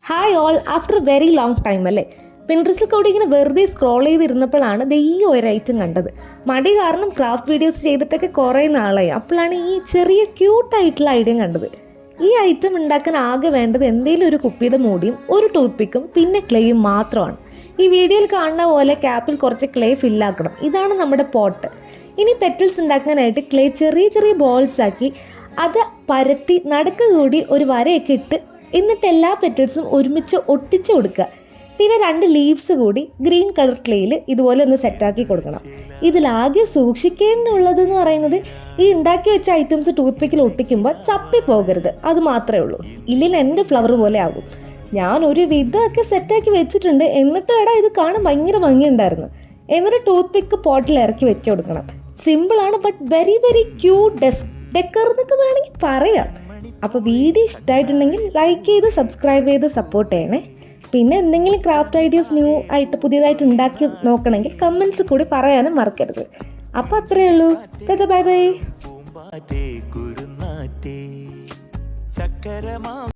Hi all, after very long time അല്ലേ. പിൻട്രസ്റ്റിൽ കൂടി ഇങ്ങനെ വെറുതെ സ്ക്രോൾ ചെയ്തിരുന്നപ്പോഴാണ് ഈ ഒരു ഐറ്റം കണ്ടത്. മടി കാരണം ക്രാഫ്റ്റ് വീഡിയോസ് ചെയ്തിട്ടൊക്കെ കുറേ നാളായി. അപ്പോഴാണ് ഈ ചെറിയ ക്യൂട്ടായിട്ടുള്ള ഐഡിയ കണ്ടത്. ഈ ഐറ്റം ഉണ്ടാക്കാൻ ആകെ വേണ്ടത് എന്തെങ്കിലും ഒരു കുപ്പിയുടെ മൂടിയും ഒരു ടൂത്ത് പിക്കും പിന്നെ ക്ലേയും മാത്രമാണ്. ഈ വീഡിയോയിൽ കാണുന്ന പോലെ ക്യാപ്പിൽ കുറച്ച് ക്ലേ ഫില്ലാക്കണം. ഇതാണ് നമ്മുടെ പോട്ട്. ഇനി പെറ്റൽസ് ഉണ്ടാക്കാനായിട്ട് ക്ലേ ചെറിയ ചെറിയ ബോൾസ് ആക്കി അത് പരത്തി നടുക്ക് കൂടി ഒരു വരയൊക്കെ ഇട്ട് എന്നിട്ട് എല്ലാ പെറ്റൽസും ഒരുമിച്ച് ഒട്ടിച്ച് കൊടുക്കുക. പിന്നെ 2 ലീവ്സ് കൂടി ഗ്രീൻ കളർ ക്ലേയിൽ ഇതുപോലെ ഒന്ന് സെറ്റാക്കി കൊടുക്കണം. ഇതിലാകെ സൂക്ഷിക്കേണ്ടുള്ളതെന്ന് പറയുന്നത് ഈ ഉണ്ടാക്കി വെച്ച ഐറ്റംസ് ടൂത്ത് പിക്കിൽ ഒട്ടിക്കുമ്പോൾ ചപ്പി പോകരുത്, അത് മാത്രമേ ഉള്ളൂ. ഇല്ലെങ്കിൽ എൻ്റെ ഫ്ലവർ പോലെ ആകും. ഞാൻ ഒരു വിധമൊക്കെ സെറ്റാക്കി വെച്ചിട്ടുണ്ട്. എന്നിട്ട് ഇത് കാണാൻ ഭയങ്കര ഭംഗിയുണ്ടായിരുന്നു. എന്നിട്ട് ടൂത്ത് പിക്ക് പോട്ടിൽ ഇറക്കി വെച്ച് കൊടുക്കണം. സിമ്പിളാണ്, but very very cute decor എന്നൊക്കെ വേണമെങ്കിൽ പറയാം. അപ്പോൾ വീഡിയോ ഇഷ്ടമായിട്ടുണ്ടെങ്കിൽ ലൈക്ക് ചെയ്ത് സബ്സ്ക്രൈബ് ചെയ്ത് സപ്പോർട്ട് ചെയ്യണേ. പിന്നെ എന്തെങ്കിലും ക്രാഫ്റ്റ് ഐഡിയാസ് ന്യൂ ആയിട്ട് പുതിയതായിട്ട് ഉണ്ടാക്കി നോക്കണമെങ്കിൽ കമൻസ് കൂടി പറയാനും മറക്കരുത്. അപ്പോൾ അത്രയേ ഉള്ളൂ. Bye bye.